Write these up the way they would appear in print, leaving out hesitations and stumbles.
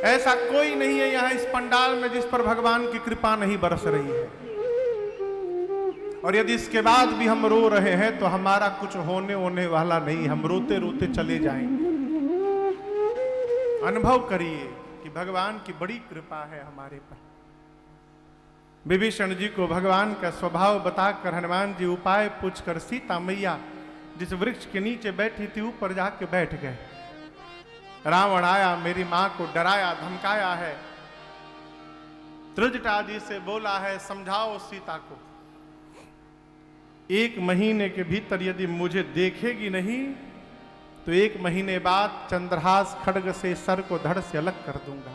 ऐसा कोई नहीं है यहाँ इस पंडाल में जिस पर भगवान की कृपा नहीं बरस रही है। और यदि इसके बाद भी हम रो रहे हैं तो हमारा कुछ होने वाला नहीं, हम रोते रोते चले जाएंगे। अनुभव करिए कि भगवान की बड़ी कृपा है हमारे पर। विभीषण जी को भगवान का स्वभाव बताकर हनुमान जी उपाय पूछकर सीता मैया जिस वृक्ष के नीचे बैठी थी ऊपर जाके बैठ गए। रावण आया, मेरी मां को डराया धमकाया है, त्रिजटा जी से बोला है समझाओ सीता को, 1 महीने के भीतर यदि मुझे देखेगी नहीं तो 1 महीने बाद चंद्रहास खड्ग से सर को धड़ से अलग कर दूंगा।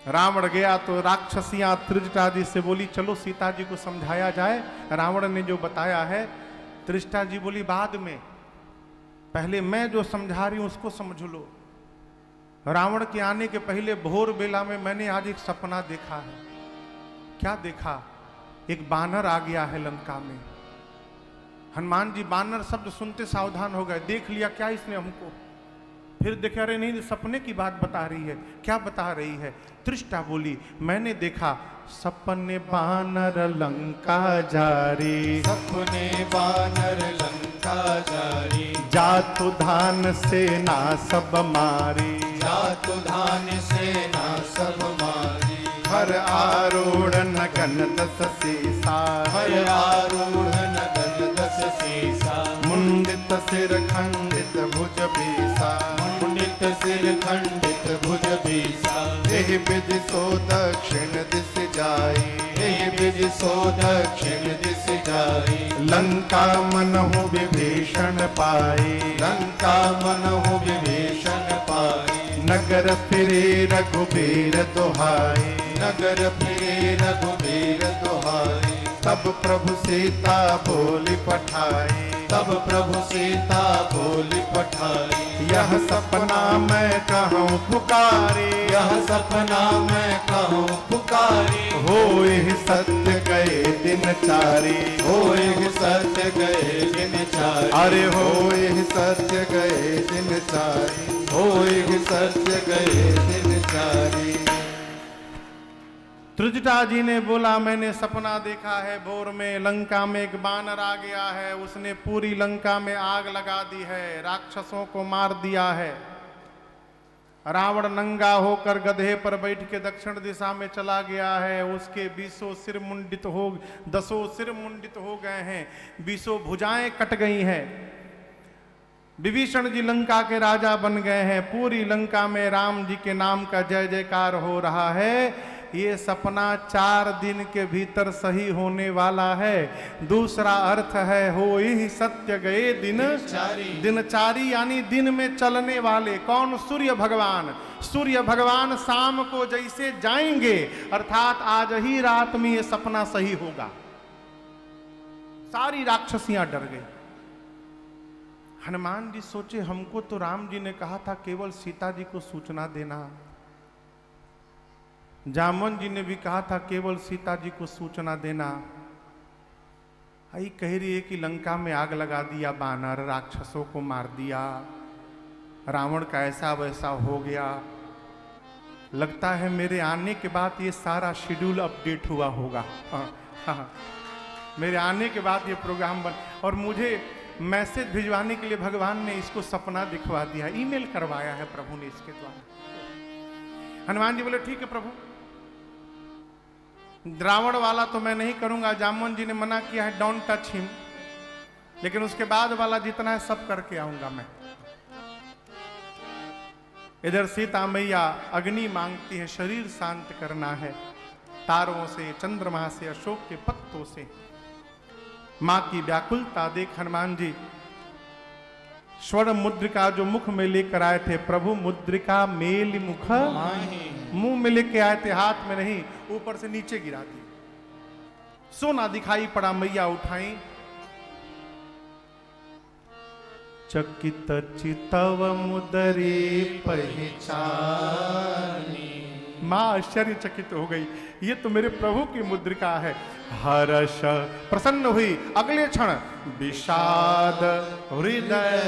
रावण गया तो राक्षसियां त्रिजटा जी से बोली चलो सीता जी को समझाया जाए। रावण ने जो बताया है, त्रिजटा जी बोली बाद में, पहले मैं जो समझा रही हूं उसको समझ लो। रावण के आने के पहले भोर बेला में मैंने आज एक सपना देखा है। क्या देखा? एक बानर आ गया है लंका में। हनुमान जी बानर शब्द सुनते सावधान हो गए, देख लिया क्या इसने हमको। फिर देखे अरे नहीं सपने की बात बता रही है। क्या बता रही है? त्रिष्टा बोली मैंने देखा सपने बानर लंका जारी, सपने बानर लंका जारी, जातु धान सेना सब मारी, जातु धान सेना सब मारी, हर आरूढ़ नगन 10 सीसा, हर आरूढ़ नगन 10 सीसा, मुंडित सिर खंडित भुज बीसा, मुंडित सिर खंडित भुज बीसा, एहि विधि सो दक्षिण दिस जाई, एहि विधि सो दक्षिण दिस जाई, लंका मनहु विभीषण पाई, लंका मनहु विभीषण पाई, नगर फिरे रघुबीर दुहाई, नगर फिरे रघुबीर दुहाई, तब प्रभु सीता बोली पठाई, तब प्रभु सीता बोली पठाई, यह सपना मैं कहूँ पुकारी, यह सपना मैं कहूँ पुकारी, होए सत्य गए दिन चारी, होए सत्य गए दिन चारी, अरे होए सत्य गए दिन चारी, होए सत्य गए दिन चारी। त्रिजटा जी ने बोला मैंने सपना देखा है, भोर में लंका में एक बानर आ गया है, उसने पूरी लंका में आग लगा दी है, राक्षसों को मार दिया है। रावण नंगा होकर गधे पर बैठ के दक्षिण दिशा में चला गया है, उसके 20 सिर मुंडित हो 10 सिर मुंडित हो गए हैं, 20 भुजाएं कट गई हैं। विभीषण जी लंका के राजा बन गए हैं, पूरी लंका में राम जी के नाम का जय जयकार हो रहा है। ये सपना 4 दिन के भीतर सही होने वाला है। दूसरा अर्थ है हो ही सत्य गए दिन चारी, दिनचारी, यानी दिन में चलने वाले। कौन? सूर्य भगवान। सूर्य भगवान शाम को जैसे जाएंगे, अर्थात आज ही रात में ये सपना सही होगा। सारी राक्षसियां डर गई। हनुमान जी सोचे हमको तो राम जी ने कहा था केवल सीता जी को सूचना देना, जामवन जी ने भी कहा था केवल सीता जी को सूचना देना। आई कह रही है कि लंका में आग लगा दिया बानर, राक्षसों को मार दिया, रावण का ऐसा वैसा हो गया। लगता है मेरे आने के बाद ये सारा शेड्यूल अपडेट हुआ होगा। हाँ, मेरे आने के बाद ये प्रोग्राम बन, और मुझे मैसेज भिजवाने के लिए भगवान ने इसको सपना दिखवा दिया, ईमेल करवाया है प्रभु ने इसके द्वारा। हनुमान जी बोले ठीक है प्रभु, रावण वाला तो मैं नहीं करूंगा, जामवन जी ने मना किया है डोंट टच हिम, लेकिन उसके बाद वाला जितना है सब करके आऊंगा मैं। इधर सीता मैया अग्नि मांगती है, शरीर शांत करना है, तारों से, चंद्रमा से, अशोक के पत्तों से। मां की व्याकुलता देख हनुमान जी स्वर्ण मुद्रिका जो मुख में लेकर आए थे, प्रभु मुद्रिका मेल मुख मुंह में लेके आए थे, हाथ में नहीं, ऊपर से नीचे गिरा दी। सोना दिखाई पड़ा, मैया उठाई। चकित चितव मुदरी पहचानी, मां आश्चर्यचकित हो गई, ये तो मेरे प्रभु की मुद्रिका है। हर्ष प्रसन्न हुई, अगले क्षण विषाद हृदय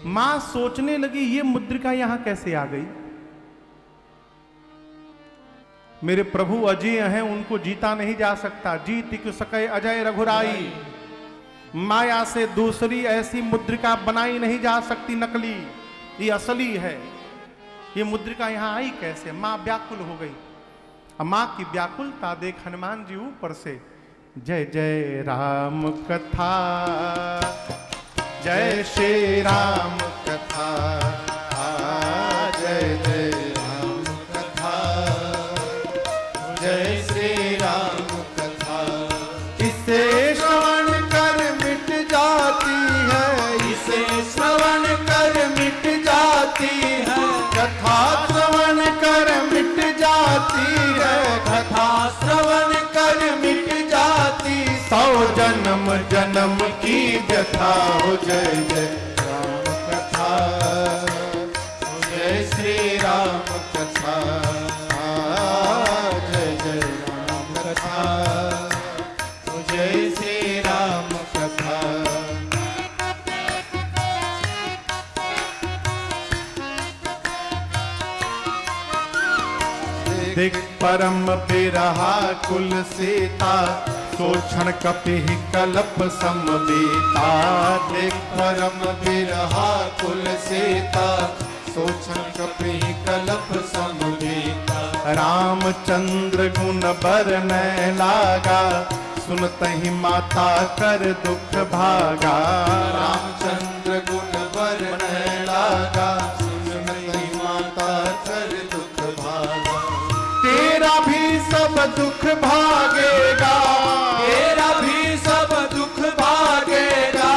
मां सोचने लगी ये मुद्रिका यहां कैसे आ गई। मेरे प्रभु अजय हैं, उनको जीता नहीं जा सकता। जीत क्यों सके अजय रघुराई, माया से दूसरी ऐसी मुद्रिका बनाई नहीं जा सकती नकली, ये असली है। ये मुद्रिका यहां आई कैसे? मां व्याकुल हो गई। अब मां की व्याकुलता देख हनुमान जी ऊपर से जय जय राम कथा, जय श्री राम कथा, जय जय राम कथा, जय श्री राम कथा। इसे श्रवण कर मिट जाती है, इसे श्रवण कर मिट जाती है, कथा श्रवण कर मिट जाती है, कथा श्रवण कर मिट जाती। 100 जन्म जन्म की व्यथा हो जय जय राम कथा, जय श्री राम कथा, जय जय राम कथा, जय श्री राम कथा। देख परम बिरहा कुल सीता, सोक्षण कपिहि कलप समबीता। देख परम बिरहा कुल सीता, सोक्षण कपिहि कलप समबीता। रामचंद्र गुण बरनय लागा, सुनतहि माता कर दुख भागा। रामचंद्र गुण बरनय लागा, सुनतहि माता कर दुख भागा। तेरा भी सब दुख भागेगा, तेरा भी सब दुख भागेगा,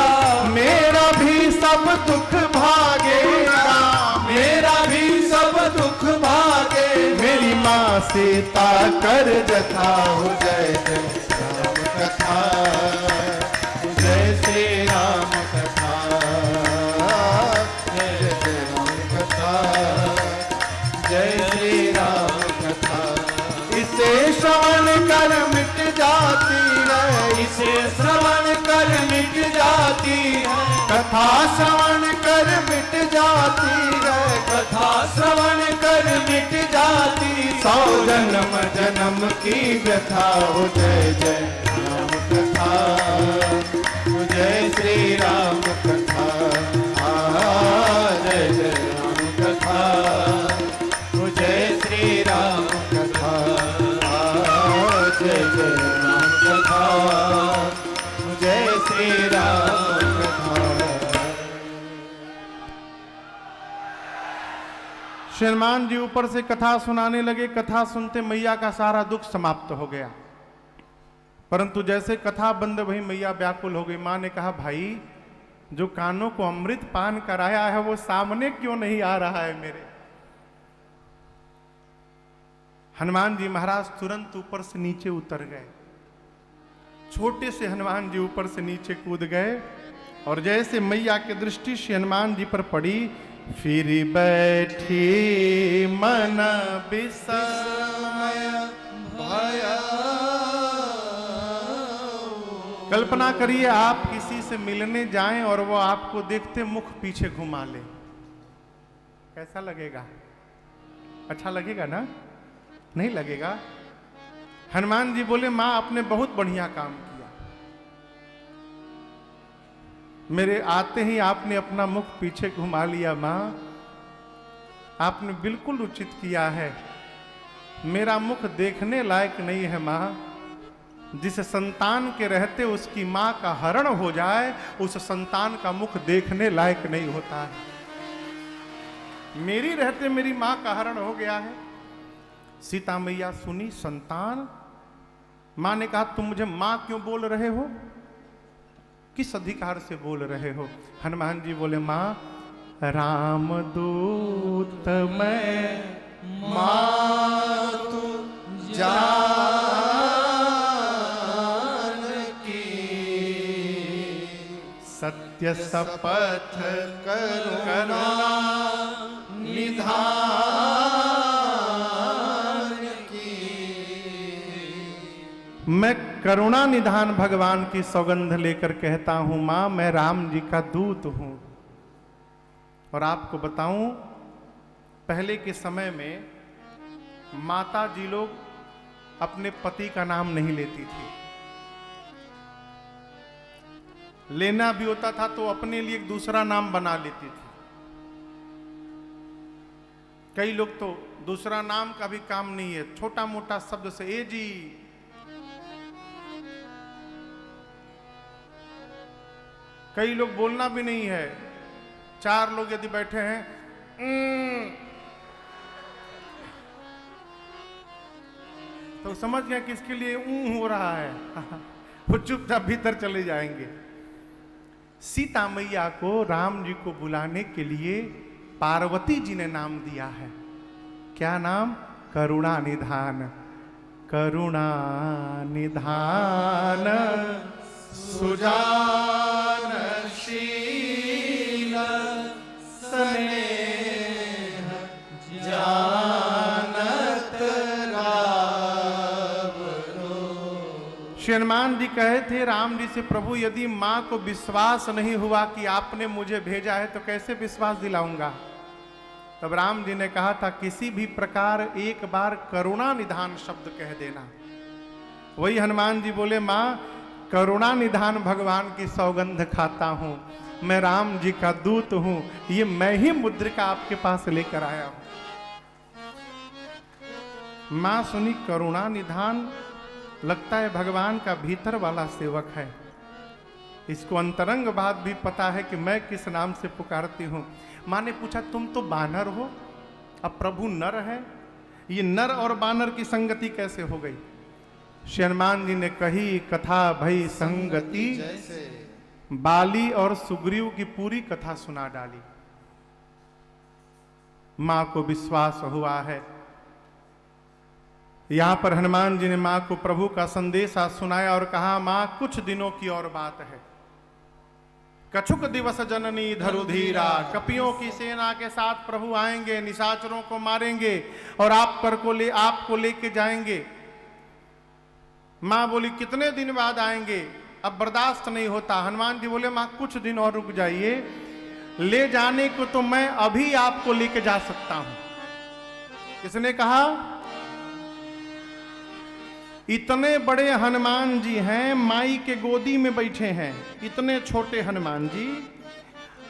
मेरा भी सब दुख भागेगा, मेरा भी सब दुख भागे। मेरी माँ सीता कर जथा हो जय जय राम कथा, जय श्री राम कथा, जय जय राम कथा, जय श्री राम कथा। इसे श्रवण कर मिट जाती है, इसे श्रवण कर मिट जाती है, कथा श्रवण कर मिट जाती है, कथा श्रवण कर मिट जाती। 100 जन्म जन्म की व्यथा हो जय जय राम कथा, जय श्री राम कथा, जय जय राम कथा, जय श्री राम कथा, जय जय राम कथा, जय श्री राम कथा। श्रीमान जी ऊपर से कथा सुनाने लगे। कथा सुनते मैया का सारा दुख समाप्त हो गया, परंतु जैसे कथा बंद भई मैया व्याकुल हो गई। मां ने कहा भाई जो कानों को अमृत पान कराया है वो सामने क्यों नहीं आ रहा है मेरे। हनुमान जी महाराज तुरंत ऊपर से नीचे उतर गए। छोटे से हनुमान जी ऊपर से नीचे कूद गए और जैसे मैया की दृष्टि श्री हनुमान जी पर पड़ी, फिर बैठी मन विस्मय भया। कल्पना करिए आप किसी से मिलने जाएं और वो आपको देखते मुख पीछे घुमा ले, कैसा लगेगा? अच्छा लगेगा ना? नहीं लगेगा। हनुमान जी बोले मां आपने बहुत बढ़िया काम किया, मेरे आते ही आपने अपना मुख पीछे घुमा लिया। मां आपने बिल्कुल उचित किया है, मेरा मुख देखने लायक नहीं है। मां जिस संतान के रहते उसकी मां का हरण हो जाए उस संतान का मुख देखने लायक नहीं होता है। मेरी रहते मेरी मां का हरण हो गया है। सीता मैया सुनी संतान। मां ने कहा तुम मुझे मां क्यों बोल रहे हो, किस अधिकार से बोल रहे हो? हनुमान जी बोले मां राम दूत मैं मातु जान की, सत्य शपथ करुणा निधान की। मैं करुणा निधान भगवान की सौगंध लेकर कहता हूं मां मैं राम जी का दूत हूं। और आपको बताऊं, पहले के समय में माता जी लोग अपने पति का नाम नहीं लेती थी। लेना भी होता था तो अपने लिए एक दूसरा नाम बना लेती थी। कई लोग तो दूसरा नाम का भी काम नहीं है, छोटा मोटा शब्द से ए जी। कई लोग बोलना भी नहीं है, 4 लोग यदि बैठे हैं तो समझ गया कि इसके लिए हो रहा है वो चुपचाप भीतर चले जाएंगे। सीता मैया को राम जी को बुलाने के लिए पार्वती जी ने नाम दिया है। क्या नाम? करुणा निधान। करुणा निधान सुजानशील स्नेह जानत रावरो। श्री हनुमान जी कहे थे राम जी से, प्रभु यदि मां को विश्वास नहीं हुआ कि आपने मुझे भेजा है तो कैसे विश्वास दिलाऊंगा? तब राम जी ने कहा था किसी भी प्रकार एक बार करुणा निधान शब्द कह देना। वही हनुमान जी बोले, मां करुणा निधान भगवान की सौगंध खाता हूं, मैं राम जी का दूत हूं, ये मैं ही मुद्रिका आपके पास लेकर आया हूं। मां सुनी करुणा निधान, लगता है भगवान का भीतर वाला सेवक है, इसको अंतरंग बात भी पता है कि मैं किस नाम से पुकारती हूं। मां ने पूछा तुम तो बानर हो, अब प्रभु नर है, ये नर और बानर की संगति कैसे हो गई? श्री हनुमान जी ने कही कथा भई संगति, बाली और सुग्रीव की पूरी कथा सुना डाली। मां को विश्वास हुआ है। यहां पर हनुमान जी ने मां को प्रभु का संदेशा सुनाया और कहा, मां कुछ दिनों की और बात है, कछुक दिवस जननी धरुधीरा, कपियों की सेना के साथ प्रभु आएंगे, निशाचरों को मारेंगे और आपको लेके जाएंगे। मां बोली कितने दिन बाद आएंगे? अब बर्दाश्त नहीं होता। हनुमान जी बोले मां कुछ दिन और रुक जाइए, ले जाने को तो मैं अभी आपको लेके जा सकता हूं। किसने कहा? इतने बड़े हनुमान जी हैं, माई के गोदी में बैठे हैं, इतने छोटे हनुमान जी।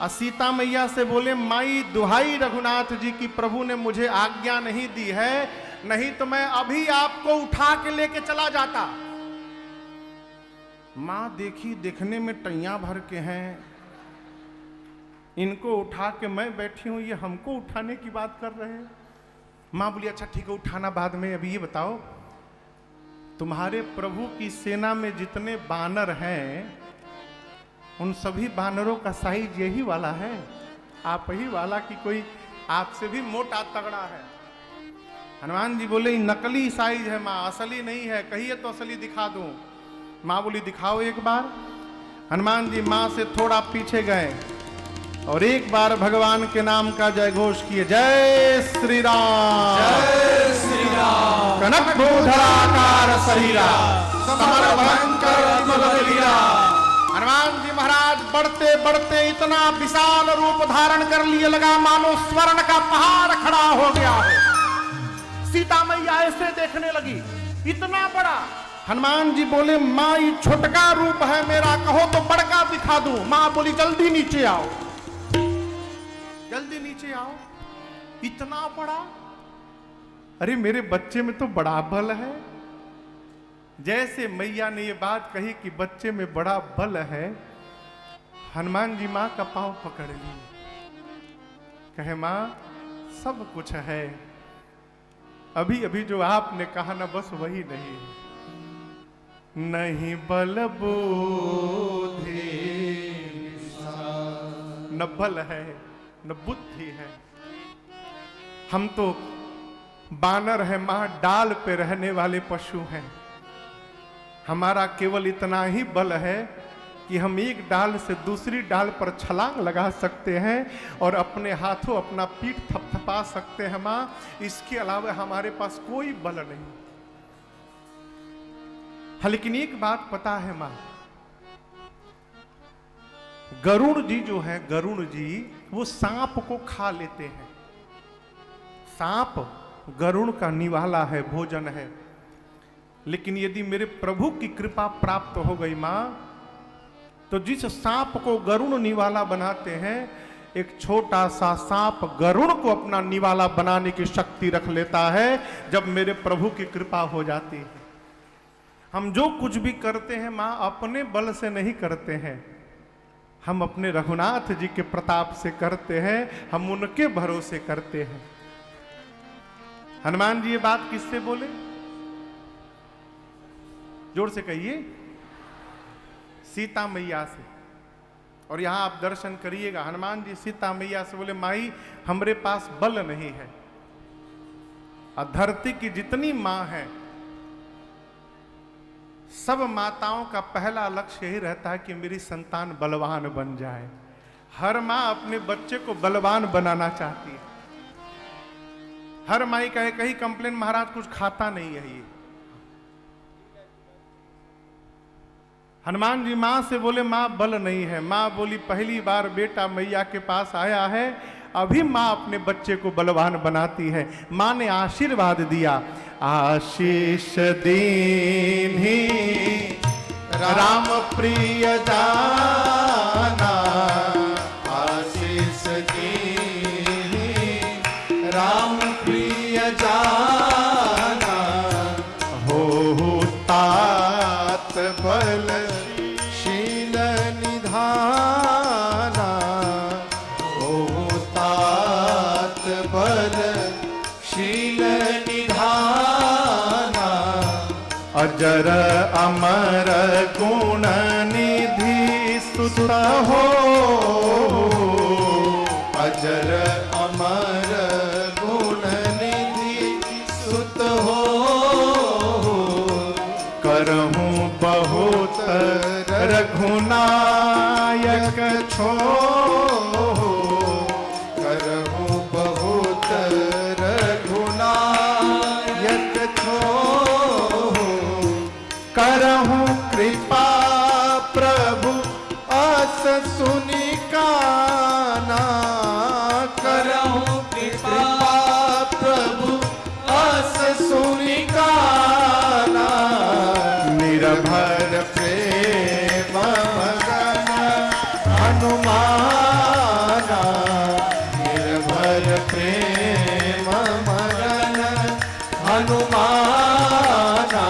सीता मैया से बोले माई दुहाई रघुनाथ जी की, प्रभु ने मुझे आज्ञा नहीं दी है, नहीं तो मैं अभी आपको उठा के लेके चला जाता। मां देखी, देखने में टैया भर के हैं, इनको उठा के मैं बैठी हूं, ये हमको उठाने की बात कर रहे हैं। मां बोली अच्छा ठीक है उठाना बाद में, अभी ये बताओ तुम्हारे प्रभु की सेना में जितने बानर हैं उन सभी बानरों का साइज यही वाला है, आप ही वाला कि कोई आपसे भी मोटा तगड़ा है? हनुमान जी बोले नकली साइज है मां, असली नहीं है, कहिए तो असली दिखा दूं। मां बोली दिखाओ एक बार। हनुमान जी मां से थोड़ा पीछे गए और एक बार भगवान के नाम का जय घोष किए, जय श्री राम, जय श्री राम। कनक भूधराकार शरीरा, समर भयंकर बलवीरा। हनुमान जी महाराज बढ़ते बढ़ते इतना विशाल रूप धारण कर लिए, लगा मानो स्वर्ण का पहाड़ खड़ा हो गया है। सीता मैया ऐसे देखने लगी, इतना बड़ा। हनुमान जी बोले मां ये छोटका रूप है मेरा, कहो तो बड़का दिखा दूं। मां बोली जल्दी नीचे आओ, जल्दी नीचे आओ, इतना बड़ा। अरे मेरे बच्चे में तो बड़ा बल है। जैसे मैया ने ये बात कही कि बच्चे में बड़ा बल है, हनुमान जी मां का पांव पकड़ लिए, कहे मां सब कुछ है, अभी अभी जो आपने कहा ना बस वही नहीं है। नहीं बल बुद्धि, न बल है न बुद्धि है, हम तो बानर है मां, डाल पे रहने वाले पशु हैं। हमारा केवल इतना ही बल है कि हम एक डाल से दूसरी डाल पर छलांग लगा सकते हैं और अपने हाथों अपना पीठ थपथपा सकते हैं मां, इसके अलावा हमारे पास कोई बल नहीं। हाँ लेकिन एक बात पता है मां, गरुड़ जी जो है, गरुड़ जी वो सांप को खा लेते हैं। सांप गरुड़ का निवाला है, भोजन है। लेकिन यदि मेरे प्रभु की कृपा प्राप्त हो गई मां, तो जिस सांप को गरुड़ निवाला बनाते हैं, एक छोटा सा सांप गरुड़ को अपना निवाला बनाने की शक्ति रख लेता है जब मेरे प्रभु की कृपा हो जाती है। हम जो कुछ भी करते हैं मां, अपने बल से नहीं करते हैं, हम अपने रघुनाथ जी के प्रताप से करते हैं, हम उनके भरोसे करते हैं। हनुमान जी ये बात किससे बोले? जोर से कहिए, सीता मैया से। और यहां आप दर्शन करिएगा, हनुमान जी सीता मैया से बोले, माई हमरे पास बल नहीं है। और धरती की जितनी मां है, सब माताओं का पहला लक्ष्य यही रहता है कि मेरी संतान बलवान बन जाए। हर मां अपने बच्चे को बलवान बनाना चाहती है। हर माई कहे कहीं कंप्लेन, महाराज कुछ खाता नहीं है ये। हनुमान जी मां से बोले, मां बल नहीं है। मां बोली, पहली बार बेटा मैया के पास आया है, अभी मां अपने बच्चे को बलवान बनाती है। मां ने आशीर्वाद दिया, आशीष दीन्ही राम प्रिय जाना, आशीष दीन्ही राम प्रिय जाना, हो तात बल शील निधाना, हो तात बल शील निधाना, अजर अमर गुण निधि सुत हो, अजर अमर गुण निधि सुत हो, करहूं बहुत रघुनायक छो, करहूं बहुत रघुनायक छो, करहूं कृपा प्रभु अस सुनि काना, करहूं कृपा प्रभु अस सुनि काना, निर्भर प्रेम मगन हनुमाना, निर्भर प्रेम मगन हनुमाना,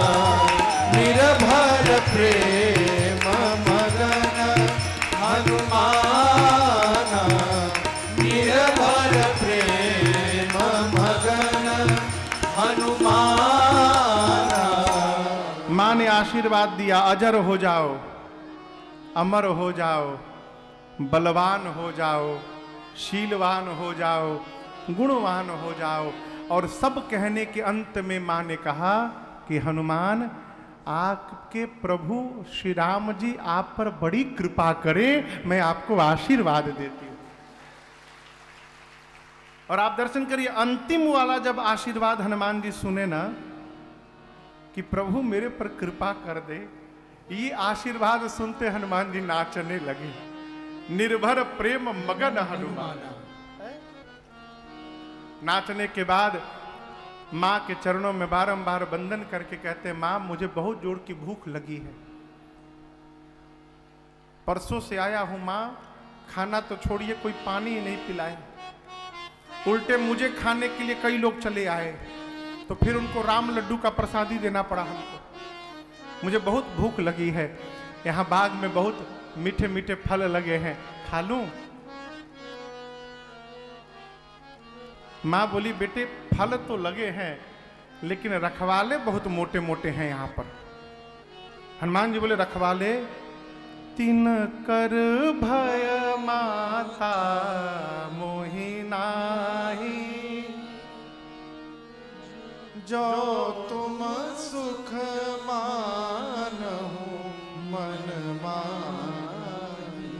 निर्भर प्रेम मगन हनुमाना, निर्भर प्रेम मगन हनुमाना। मां ने आशीर्वाद दिया, अजर हो जाओ, अमर हो जाओ, बलवान हो जाओ, शीलवान हो जाओ, गुणवान हो जाओ। और सब कहने के अंत में मां ने कहा कि हनुमान, आपके प्रभु श्री राम जी आप पर बड़ी कृपा करे, मैं आपको आशीर्वाद देती हूं। और आप दर्शन करिए, अंतिम वाला जब आशीर्वाद हनुमान जी सुने ना कि प्रभु मेरे पर कृपा कर दे, ये आशीर्वाद सुनते हनुमान जी नाचने लगे। निर्भर प्रेम मगन हनुमान। नाचने के बाद मां के चरणों में बारंबार वंदन करके कहते हैं, मां मुझे बहुत जोर की भूख लगी है, परसों से आया हूं मां, खाना तो छोड़िए कोई पानी ही नहीं पिलाए, उल्टे मुझे खाने के लिए कई लोग चले आए, तो फिर उनको राम लड्डू का प्रसादी देना पड़ा हमको। मुझे बहुत भूख लगी है, यहाँ बाग में बहुत मीठे मीठे फल लगे हैं, खा लूं? मां बोली, बेटे फल तो लगे हैं, लेकिन रखवाले बहुत मोटे मोटे हैं यहाँ पर। हनुमान जी बोले, रखवाले? तिन कर भय माता मोहि नाही, जो तुम सुख मानहु मन माही।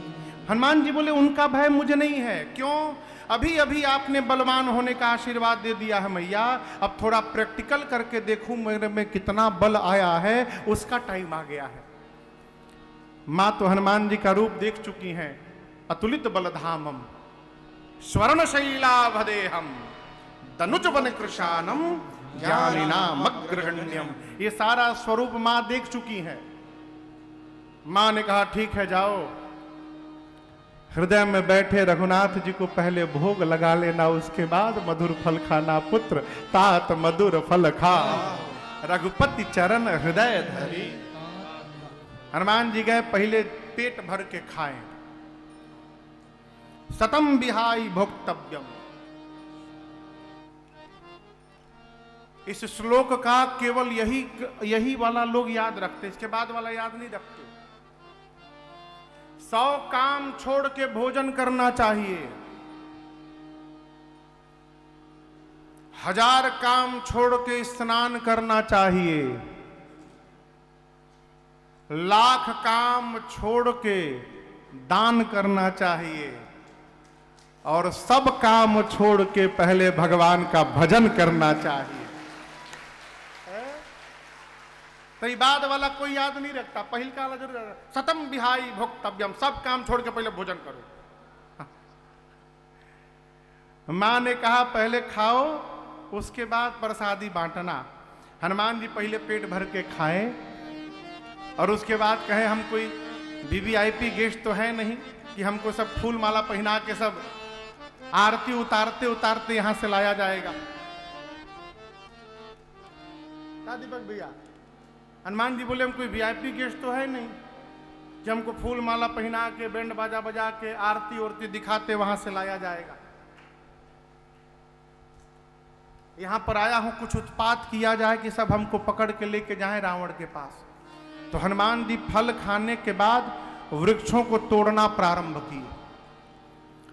हनुमान जी बोले, उनका भय मुझे नहीं है। क्यों? अभी अभी आपने बलवान होने का आशीर्वाद दे दिया है मैया, अब थोड़ा प्रैक्टिकल करके देखूं मेरे में कितना बल आया है, उसका टाइम आ गया है। मां तो हनुमान जी का रूप देख चुकी हैं, अतुलित बलधामम, स्वर्णशैलाभदेहम दनुजवन कृशानम ज्ञानिनाम अग्रगण्यम। ये सारा स्वरूप मां देख चुकी है। मां ने कहा ठीक है जाओ, हृदय में बैठे रघुनाथ जी को पहले भोग लगा लेना, उसके बाद मधुर फल खाना पुत्र, तात मधुर फल खा रघुपति चरण हृदय धरी। हनुमान जी गए, पहले पेट भर के खाएं। सतम विहाई भोक्तव्यम। इस श्लोक का केवल यही वाला लोग याद रखते, इसके बाद वाला याद नहीं रखते। 100 काम छोड़ के भोजन करना चाहिए, 1000 काम छोड़ के स्नान करना चाहिए, 1,00,000 काम छोड़ के दान करना चाहिए, और सब काम छोड़ के पहले भगवान का भजन करना चाहिए। तो ये बाद वाला कोई याद नहीं रखता, पहल का वाला जरूर। सतम विहाई भोक्तव्यम, सब काम छोड़ के पहले भोजन करो। मां ने कहा पहले खाओ, उसके बाद प्रसादी बांटना। हनुमान जी पहले पेट भर के खाएं और उसके बाद कहे हम कोई वीवीआईपी गेस्ट तो है नहीं कि हमको सब फूल माला पहना के सब आरती उतारते उतारते यहां से लाया जाएगा। क्या दीपक भैया? हनुमान जी बोले हम कोई वीआईपी गेस्ट तो है नहीं कि हमको फूल माला पहना के बैंड बाजा बजा के आरती उरती दिखाते वहां से लाया जाएगा। यहां पर आया हूं कुछ उत्पात किया जाए कि सब हमको पकड़ के लेके जाएं रावण के पास। तो हनुमान जी फल खाने के बाद वृक्षों को तोड़ना प्रारंभ किए।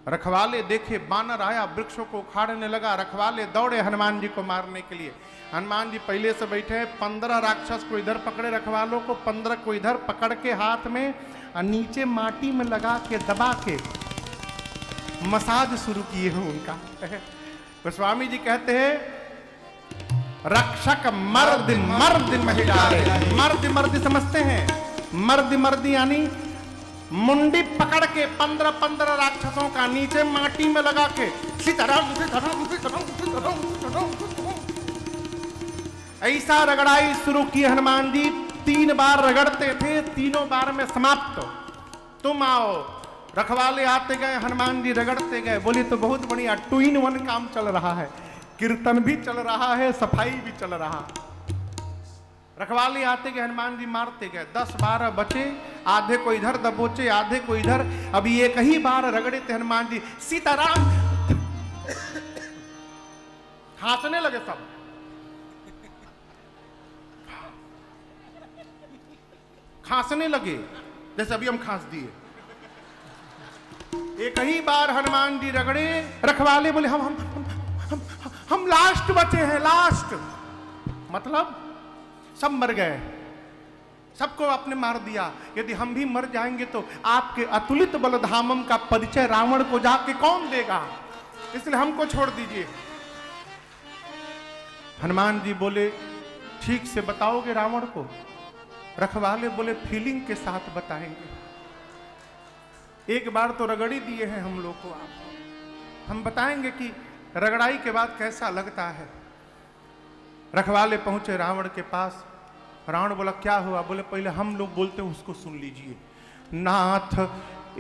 रखवाले देखे बानर आया, वृक्षों को उखाड़ने लगा। रखवाले दौड़े हनुमान जी को मारने के लिए। हनुमान जी पहले से बैठे, 15 राक्षस को इधर पकड़े रखवालों को, 15 को इधर पकड़ के हाथ में और नीचे माटी में लगा के दबा के मसाज शुरू किए हैं उनका। गोस्वामी जी कहते हैं रक्षक मर्द मर्द महिला। मर्द मर्द समझते हैं? मर्द मर्द यानी मुंडी पकड़ के 15 राक्षसों का नीचे माटी में लगा के सीताराम सीताराम सीताराम सीताराम सीताराम ऐसा रगड़ाई शुरू की। हनुमान जी 3 बार रगड़ते थे, तीनों बार में समाप्त। तुम आओ। रखवाले आते गए, हनुमान जी रगड़ते गए। बोली तो बहुत बढ़िया, 2 in 1 काम चल रहा है, कीर्तन भी चल रहा है, सफाई भी चल रहा। रखवाले आते गए, हनुमान जी मारते गए। 10-12 बचे, आधे को इधर दबोचे, आधे को इधर। अभी एक ही बार रगड़े थे हनुमान जी, सीताराम। हंसने लगे सब। खांसने लगे जैसे अभी हम खांस दिए। एक ही बार हनुमान जी रगड़े। रखवाले बोले हम लास्ट बचे हैं, लास्ट। मतलब सब मर गए, सबको आपने मार दिया। यदि हम भी मर जाएंगे तो आपके अतुलित बलधामम का परिचय रावण को जाके कौन देगा, इसलिए हमको छोड़ दीजिए। हनुमान जी बोले ठीक से बताओगे रावण को? रखवाले बोले फीलिंग के साथ बताएंगे। एक बार तो रगड़ी दिए हैं हम लोग को, आप हम बताएंगे कि रगड़ाई के बाद कैसा लगता है। रखवाले पहुंचे रावण के पास। रावण बोला क्या हुआ? बोले पहले हम लोग बोलते हैं उसको सुन लीजिए। नाथ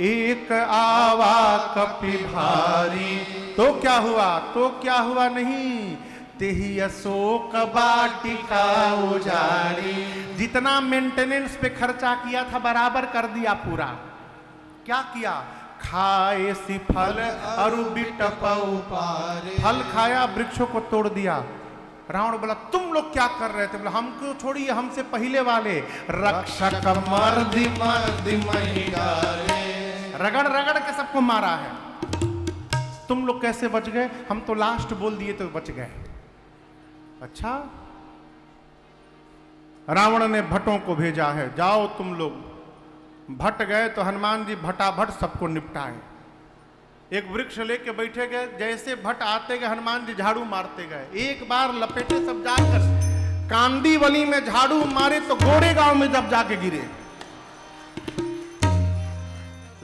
एक आवा कपि भारी। तो क्या हुआ? तो क्या हुआ नहीं, तेहि अशोक वाटिका उजाड़ी। जितना मेंटेनेंस पे खर्चा किया था बराबर कर दिया पूरा। क्या किया? खाए सी फल अरु बिटपउ पारे। फल खाया, वृक्षों को तोड़ दिया। रावण बोला तुम लोग क्या कर रहे थे? बोला हमको छोड़िए, हमसे पहले वाले रक्षक मर्दि मर्दि महिलारे। रगड़ रगड़ के सबको मारा है। तुम लोग कैसे बच गए? हम तो लास्ट बोल दिए तो बच गए। अच्छा, रावण ने भट्टों को भेजा है, जाओ तुम लोग। भट्ट गए तो हनुमान जी भटाभट सबको निपटाए। एक वृक्ष लेके बैठे गए, जैसे भट्ट आते गए हनुमान जी झाड़ू मारते गए। एक बार लपेटे सब जाकर कांदीवली में झाड़ू मारे तो गोड़े गांव में जब जाके गिरे।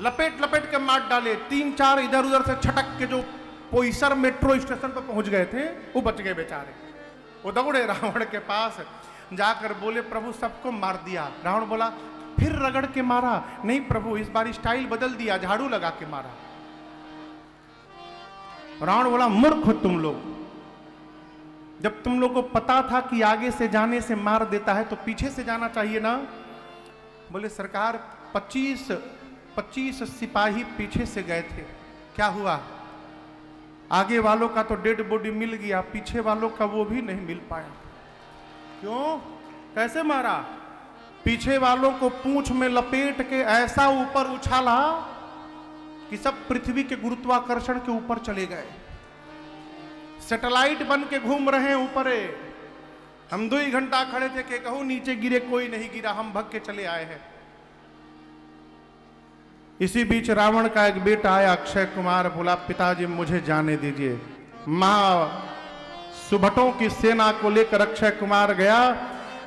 लपेट लपेट के मार डाले। 3-4 इधर उधर से छटक के जो पोईसर मेट्रो स्टेशन पर पहुंच गए थे वो बच गए बेचारे। वो दौड़े रावण के पास जाकर बोले प्रभु सबको मार दिया। रावण बोला फिर रगड़ के मारा? नहीं प्रभु इस बार स्टाइल बदल दिया, झाड़ू लगा के मारा। रावण बोला मूर्ख हो तुम लोग, जब तुम लोग को पता था कि आगे से जाने से मार देता है तो पीछे से जाना चाहिए ना। बोले सरकार 25 सिपाही पीछे से गए थे, क्या हुआ? आगे वालों का तो डेड बॉडी मिल गया, पीछे वालों का वो भी नहीं मिल पाया। क्यों? कैसे मारा? पीछे वालों को पूंछ में लपेट के ऐसा ऊपर उछाला कि सब पृथ्वी के गुरुत्वाकर्षण के ऊपर चले गए, सैटेलाइट बन के घूम रहे हैं ऊपर। हम 2 घंटा खड़े थे कि कहूं नीचे गिरे, कोई नहीं गिरा, हम भग के चले आए हैं। इसी बीच रावण का एक बेटा आया अक्षय कुमार, बोला पिताजी मुझे जाने दीजिए। सुभटों की सेना को लेकर अक्षय कुमार गया।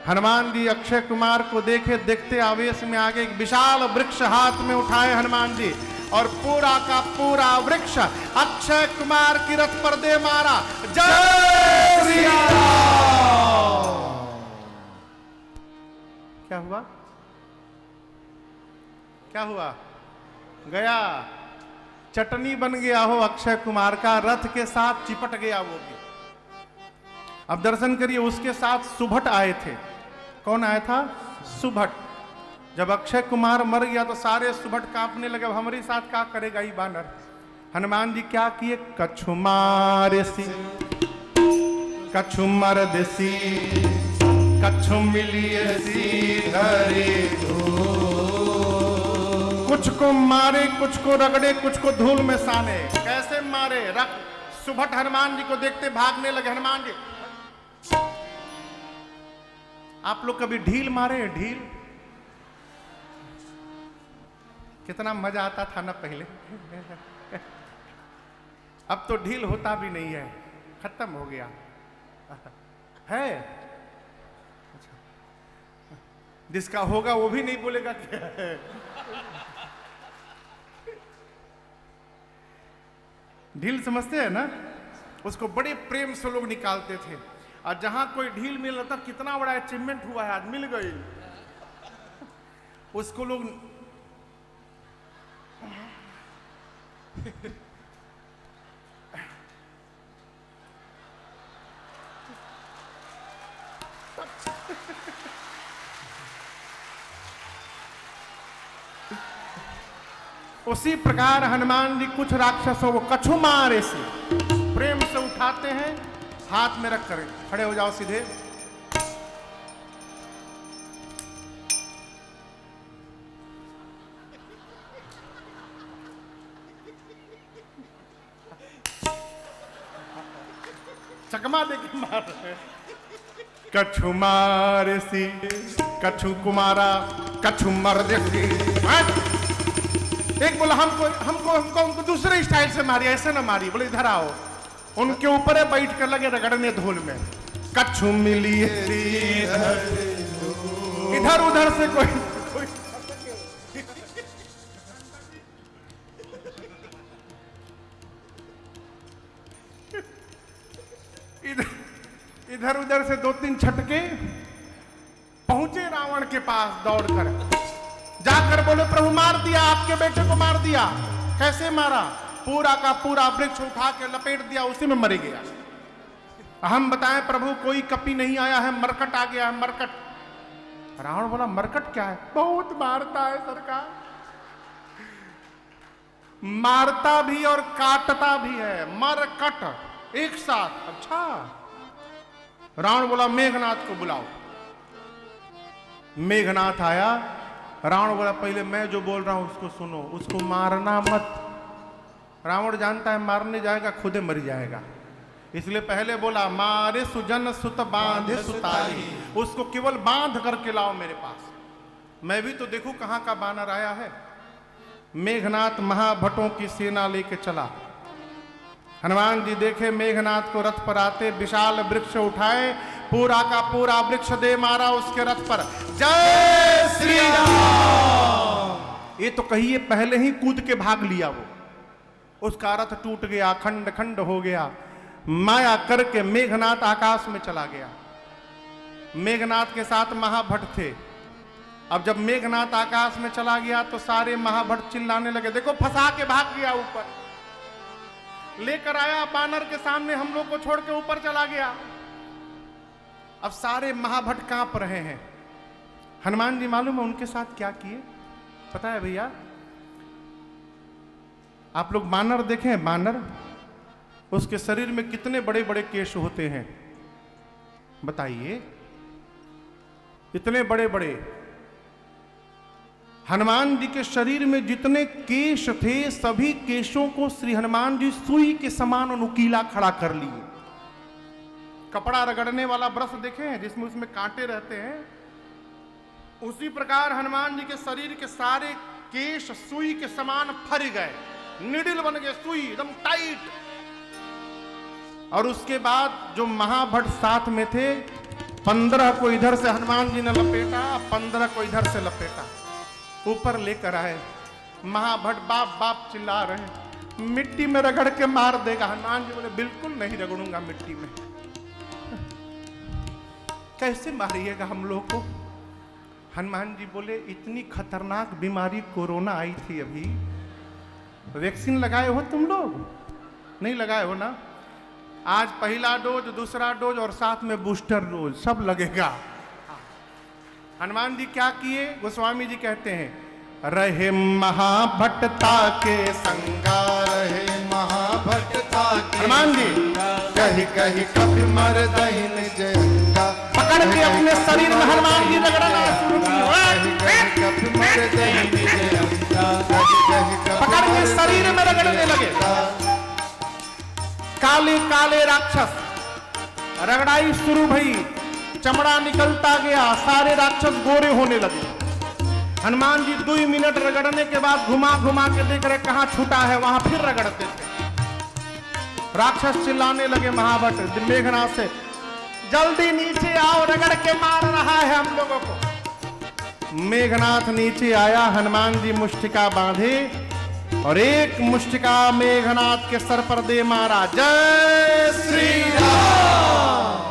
हनुमान जी अक्षय कुमार को देखे, देखते आवेश में आगे एक विशाल वृक्ष हाथ में उठाए हनुमान जी, और पूरा का पूरा वृक्ष अक्षय कुमार की रथ पर दे मारा। जय श्री राम। क्या हुआ? क्या हुआ? गया, चटनी बन गया हो अक्षय कुमार का, रथ के साथ चिपट गया वो भी। अब दर्शन करिए, उसके साथ सुभट आए थे। कौन आया था? सुभट। जब अक्षय कुमार मर गया तो सारे सुभट कांपने लगे, हमारे साथ क्या करेगा ये बानर। हनुमान जी क्या किए? कछु मारेसी कछु मरदेसी कछु मिलियसी धरे धूल। कुछ को मारे, कुछ को रगड़े, कुछ को धूल में साने। कैसे मारे? रख सुभट हनुमान जी को देखते भागने लगे। हनुमान जी, आप लोग कभी ढील मारे? ढील कितना मजा आता था ना पहले। अब तो ढील होता भी नहीं है, खत्म हो गया है। अच्छा, जिसका होगा वो भी नहीं बोलेगा क्या है। ढील समझते हैं ना, उसको बड़े प्रेम से लोग निकालते थे, और जहां कोई ढील मिल रहा था, कितना बड़ा अचीवमेंट हुआ है, आज मिल गई, उसको लोग उसी प्रकार हनुमान जी कुछ राक्षसों को कछु मारे से प्रेम से उठाते हैं, हाथ में रख कर खड़े हो जाओ सीधे। चकमा देके मार रहे। कछु मारेसी कछु कुमारा कछु मर्देसी। एक बोला हमको दूसरे स्टाइल से मारिए, ऐसे ना मारिए। बोले इधर आओ, उनके ऊपर बैठ कर लगे रगड़ने धूल में। कछु मिली इधर उधर से कोई इधर उधर से 2-3 छटके पहुंचे रावण के पास दौड़कर, जाकर बोले प्रभु मार दिया, आपके बेटे को मार दिया। कैसे मारा? पूरा का पूरा वृक्ष उठा के लपेट दिया, उसी में मर गया। हम बताएं प्रभु कोई कपी नहीं आया है, मरकट आ गया है, मरकट। रावण बोला मरकट क्या है? बहुत मारता है सरकार, मारता भी और काटता भी है, मरकट एक साथ। अच्छा। रावण बोला मेघनाथ को बुलाओ। मेघनाथ आया। रावण बोला पहले मैं जो बोल रहा हूं उसको सुनो, उसको मारना मत। रावण जानता है मारने जाएगा खुदे मर जाएगा, इसलिए पहले बोला मारे सुजन सुत बांधे सुतारी, उसको केवल बांध करके लाओ मेरे पास, मैं भी तो देखूं कहां का बानर आया है। मेघनाथ महाभटों की सेना लेके चला। हनुमान जी देखे मेघनाथ को रथ पर आते, विशाल वृक्ष उठाए, पूरा का पूरा वृक्ष दे मारा उसके रथ पर। जय श्री राम। ये तो कहिए पहले ही कूद के भाग लिया वो, उसका रथ टूट गया, खंड खंड हो गया। माया करके मेघनाथ आकाश में चला गया। मेघनाथ के साथ महाभट्ट थे। अब जब मेघनाथ आकाश में चला गया तो सारे महाभट्ट चिल्लाने लगे, देखो फंसा के भाग गया ऊपर, लेकर आया बानर के सामने, हम लोग को छोड़ के ऊपर चला गया। अब सारे महाभट्ट कांप रहे हैं। हनुमान जी मालूम है उनके साथ क्या किए? पता है भैया? आप लोग बानर देखें, बानर, उसके शरीर में कितने बड़े बड़े केश होते हैं बताइए, इतने बड़े बड़े। हनुमान जी के शरीर में जितने केश थे सभी केशों को श्री हनुमान जी सुई के समान नुकीला खड़ा कर लिए। कपड़ा रगड़ने वाला ब्रश देखे हैं जिसमें उसमें कांटे रहते हैं, उसी प्रकार हनुमान जी के शरीर के सारे केश सुई के समान फर गए, निडिल बन गए, सुई एकदम टाइट। और उसके बाद जो महाभट्ट साथ में थे 15 को इधर से हनुमान जी ने लपेटा, 15 को इधर से लपेटा, ऊपर लेकर आए। महाभट्ट बाप बाप चिल्ला रहे, मिट्टी में रगड़ के मार देगा। हनुमान जी बोले बिल्कुल नहीं रगड़ूंगा मिट्टी में। कैसे मारिएगा हम लोग को? हनुमान जी बोले इतनी खतरनाक बीमारी कोरोना आई थी, अभी वैक्सीन लगाए हो तुम लोग? नहीं लगाए हो ना? आज पहला डोज, दूसरा डोज और साथ में बूस्टर डोज सब लगेगा। हनुमान जी क्या किए? गोस्वामी जी कहते हैं, रहे महाभट्टता के संगा, रहे महाभट्टता के हनुमान जी कही कही कभी मर दहिन जयंगा, पकड़ के अपने शरीर में हनुमान जी रगड़ना शुरू कभी मर दहिन जयंगा, पकड़ के शरीर में रगड़ने लगे। काले काले राक्षस, रगड़ाई शुरू भई, चमड़ा निकलता गया, सारे राक्षस गोरे होने लगे। हनुमान जी 2 मिनट रगड़ने के बाद घुमा घुमा के देख रहे कहां छूटा है, वहां फिर रगड़ते थे। राक्षस चिल्लाने लगे महाभट्ट मेघनाथ से, जल्दी नीचे आओ, रगड़ के मार रहा है हम लोगों को। मेघनाथ नीचे आया, हनुमान जी मुष्टिका बांधे और एक मुष्टिका मेघनाथ के सर पर दे मारा। जय श्री राम।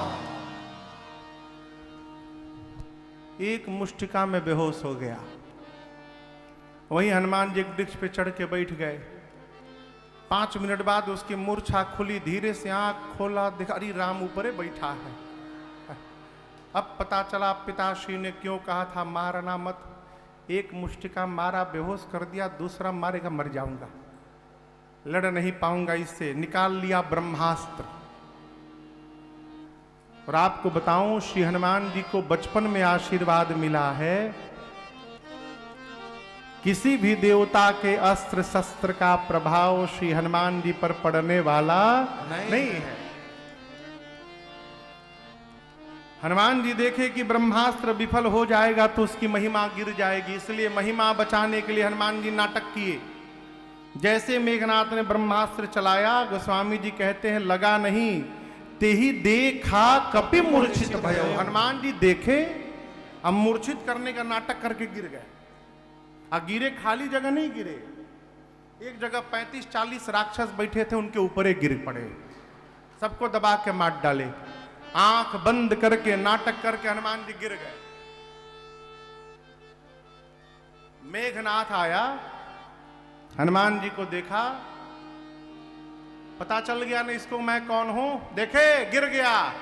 एक मुष्टिका में बेहोश हो गया। वहीं हनुमान जी एक वृक्ष पे चढ़ के बैठ गए। 5 मिनट बाद उसकी मूर्छा खुली, धीरे से आंख खोला, देखा अरे राम ऊपर बैठा है। अब पता चला पिताश्री ने क्यों कहा था मारना मत। एक मुष्टिका मारा, बेहोश कर दिया, दूसरा मारेगा मर जाऊंगा, लड़ नहीं पाऊंगा इससे। निकाल लिया ब्रह्मास्त्र। और आपको बताऊं, श्री हनुमान जी को बचपन में आशीर्वाद मिला है, किसी भी देवता के अस्त्र शस्त्र का प्रभाव श्री हनुमान जी पर पड़ने वाला नहीं है। हनुमान जी देखे कि ब्रह्मास्त्र विफल हो जाएगा तो उसकी महिमा गिर जाएगी, इसलिए महिमा बचाने के लिए हनुमान जी नाटक किए। जैसे मेघनाथ ने ब्रह्मास्त्र चलाया, गोस्वामी जी कहते हैं लगा नहीं, तेही देखा कपि मूर्छित भयो। हनुमान जी देखे, अब मूर्छित करने का नाटक करके गिर गए। अब गिरे खाली जगह नहीं गिरे, एक जगह 35-40 राक्षस बैठे थे, उनके ऊपर एक गिर पड़े, सबको दबा के मार डाले। आंख बंद करके नाटक करके हनुमान जी गिर गए। मेघनाथ आया, हनुमान जी को देखा, पता चल गया ना इसको मैं कौन हूं। देखे गिर गया,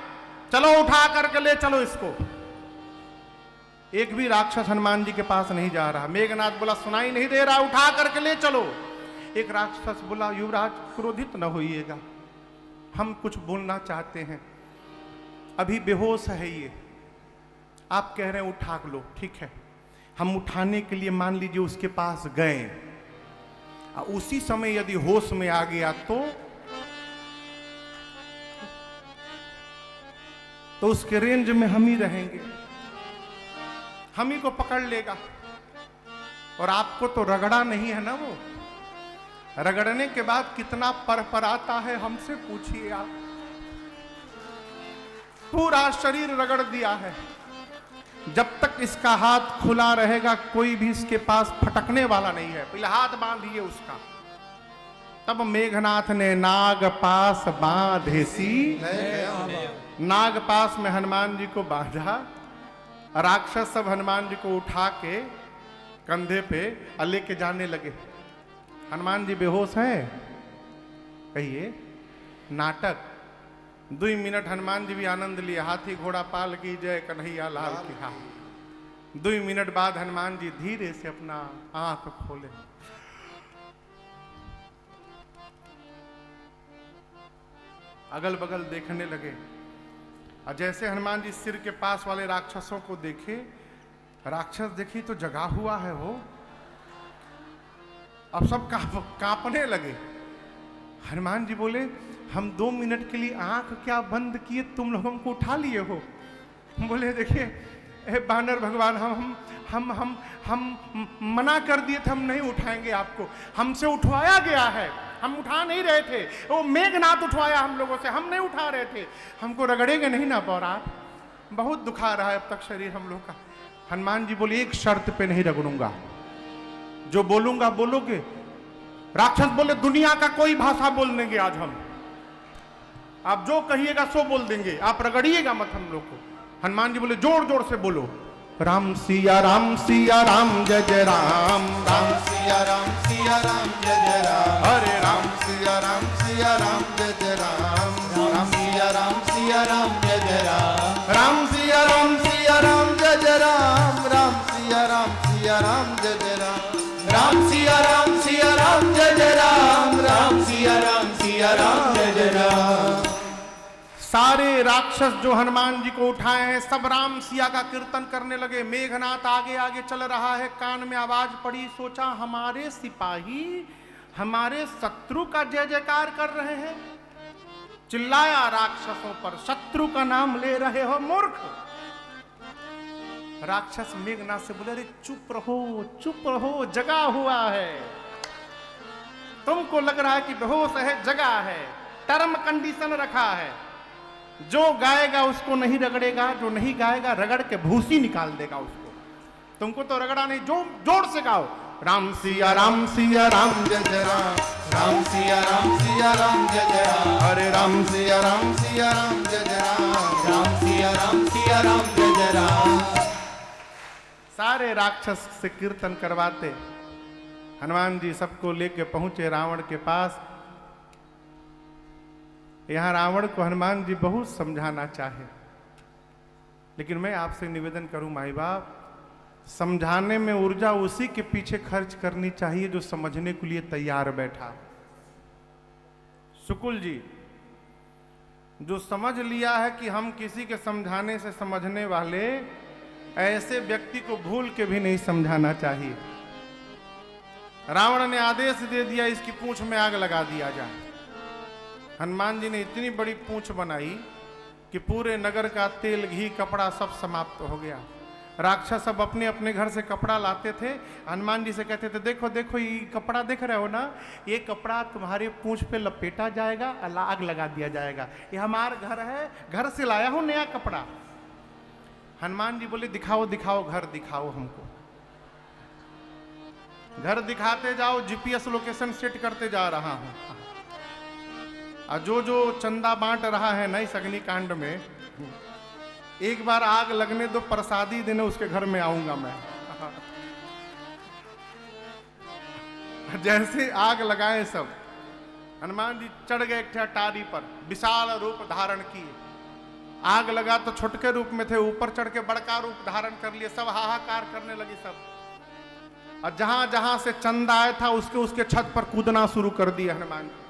चलो उठा करके ले चलो इसको। एक भी राक्षस हनुमान जी के पास नहीं जा रहा। मेघनाथ बोला सुनाई नहीं दे रहा, उठा करके ले चलो। एक राक्षस बोला युवराज क्रोधित न होइएगा, हम कुछ बोलना चाहते हैं, अभी बेहोश है ये, आप कह रहे हैं उठा लो, ठीक है। हम उठाने के लिए मान लीजिए उसके पास गए, उसी समय यदि होश में आ गया तो उसके रेंज में हम ही रहेंगे, हम ही को पकड़ लेगा। और आपको तो रगड़ा नहीं है ना, वो रगड़ने के बाद कितना परपराता है हमसे पूछिए आप। पूरा शरीर रगड़ दिया है। जब तक इसका हाथ खुला रहेगा कोई भी इसके पास फटकने वाला नहीं है, पहले हाथ बांधिए उसका। तब मेघनाथ ने नाग पास बांधेसी, नाग पास में हनुमान जी को बांधा। राक्षस सब हनुमान जी को उठा के कंधे पे लेके जाने लगे। हनुमान जी बेहोश हैं, कहिए नाटक। 2 मिनट हनुमान जी भी आनंद लिए, हाथी घोड़ा पाल की जय कन्हैया लाल की हा। 2 मिनट बाद हनुमान जी धीरे से अपना आंख खोले। अगल बगल देखने लगे और जैसे हनुमान जी सिर के पास वाले राक्षसों को देखे, राक्षस देखी तो जगा हुआ है वो, अब सब कांपने लगे। हनुमान जी बोले, हम 2 मिनट के लिए आंख क्या बंद किए, तुम लोग हमको उठा लिए हो। बोले देखिए बानर भगवान, हम मना कर दिए थे, हम नहीं उठाएंगे आपको, हमसे उठवाया गया है, हम उठा नहीं रहे थे, वो मेघनाथ उठवाया हम लोगों से, हम नहीं उठा रहे थे, हमको रगड़ेंगे नहीं ना पौरात, बहुत दुखा रहा है अब तक शरीर हम लोग का। हनुमान जी बोले, एक शर्त पे नहीं रगड़ूंगा, जो बोलूंगा बोलोगे। राक्षस बोले, दुनिया का कोई भाषा बोल देंगे आज हम, आप जो कहिएगा सो बोल देंगे, आप रगड़िएगा मत हम लोग को। हनुमान जी बोले, जोर जोर से बोलो, राम सिया राम जय जय राम, राम सिया राम जय जय राम, हरे राम सिया राम जय जय राम, राम सिया राम जय जय राम, राम सिया राम जय जय राम, राम सिया राम जय जय राम, राम सिया राम जय जय राम, राम सिया राम जय जय राम। सारे राक्षस जो हनुमान जी को उठाए हैं सब राम सिया का कीर्तन करने लगे। मेघनाथ आगे आगे चल रहा है, कान में आवाज पड़ी, सोचा हमारे सिपाही हमारे शत्रु का जय जयकार कर रहे हैं। चिल्लाया राक्षसों पर, शत्रु का नाम ले रहे हो मूर्ख। राक्षस मेघनाथ से बोले, अरे चुप रहो, जगा हुआ है, तुमको लग रहा है कि बेहोश है, जगा है, टर्म कंडीशन रखा है, जो गाएगा उसको नहीं रगड़ेगा, जो नहीं गाएगा रगड़ के भूसी निकाल देगा उसको। तुमको तो रगड़ा नहीं, जो जोर से गाओ, राम सिया राम जय जय राम, राम सिया राम जय जय राम, हरे राम सिया राम जय जय राम, राम सिया राम जय जय राम। सारे राक्षस से कीर्तन करवाते हनुमान जी सबको लेके पहुंचे रावण के पास। यहां रावण को हनुमान जी बहुत समझाना चाहे, लेकिन मैं आपसे निवेदन करूं माई बाप, समझाने में ऊर्जा उसी के पीछे खर्च करनी चाहिए जो समझने के लिए तैयार बैठा। शुकुल जी जो समझ लिया है कि हम किसी के समझाने से समझने वाले, ऐसे व्यक्ति को भूल के भी नहीं समझाना चाहिए। रावण ने आदेश दे दिया इसकी पूंछ में आग लगा दिया जाए। हनुमान जी ने इतनी बड़ी पूंछ बनाई कि पूरे नगर का तेल घी कपड़ा सब समाप्त हो गया। राक्षस सब अपने अपने घर से कपड़ा लाते थे, हनुमान जी से कहते थे, देखो देखो ये कपड़ा देख रहे हो ना, ये कपड़ा तुम्हारे पूंछ पे लपेटा जाएगा, आग लगा दिया जाएगा, ये हमारा घर है, घर से लाया हूं नया कपड़ा। हनुमान जी बोले, दिखाओ दिखाओ घर दिखाओ हमको। घर दिखाते जाओ, जीपीएस लोकेशन सेट करते जा रहा हूं। और जो चंदा बांट रहा है नई अग्नि कांड में, एक बार आग लगने दो, प्रसादी देने उसके घर में आऊंगा मैं। जैसे आग लगाए सब, हनुमान जी चढ़ गए एक टारी पर, विशाल रूप धारण किए। आग लगा तो छोटके रूप में थे, ऊपर चढ़ के बड़का रूप धारण कर लिए। सब हाहाकार करने लगी सब, और जहां जहां से चंदा आया था उसके छत पर कूदना शुरू कर दिया हनुमान जी।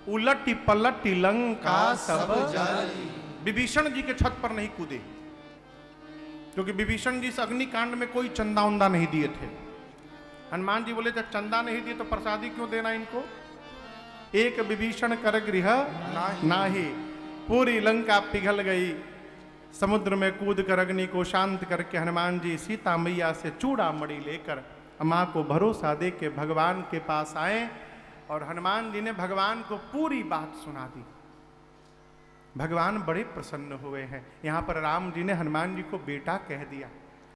उलटी पलटी लंका सब जाली। विभीषण जी के छत पर नहीं कूदे, क्योंकि विभीषण जी इस अग्निकांड में कोई चंदा उंदा नहीं दिए थे। हनुमान जी बोले, जब चंदा नहीं दिए तो प्रसादी क्यों देना इनको। एक विभीषण कर गृह नाही, पूरी लंका पिघल गई। समुद्र में कूद कर अग्नि को शांत करके हनुमान जी सीता मैया से चूड़ामणि लेकर मां को भरोसा दे के भगवान के पास आए, और हनुमान जी ने भगवान को पूरी बात सुना दी। भगवान बड़े प्रसन्न हुए हैं। यहाँ पर राम जी ने हनुमान जी को बेटा कह दिया।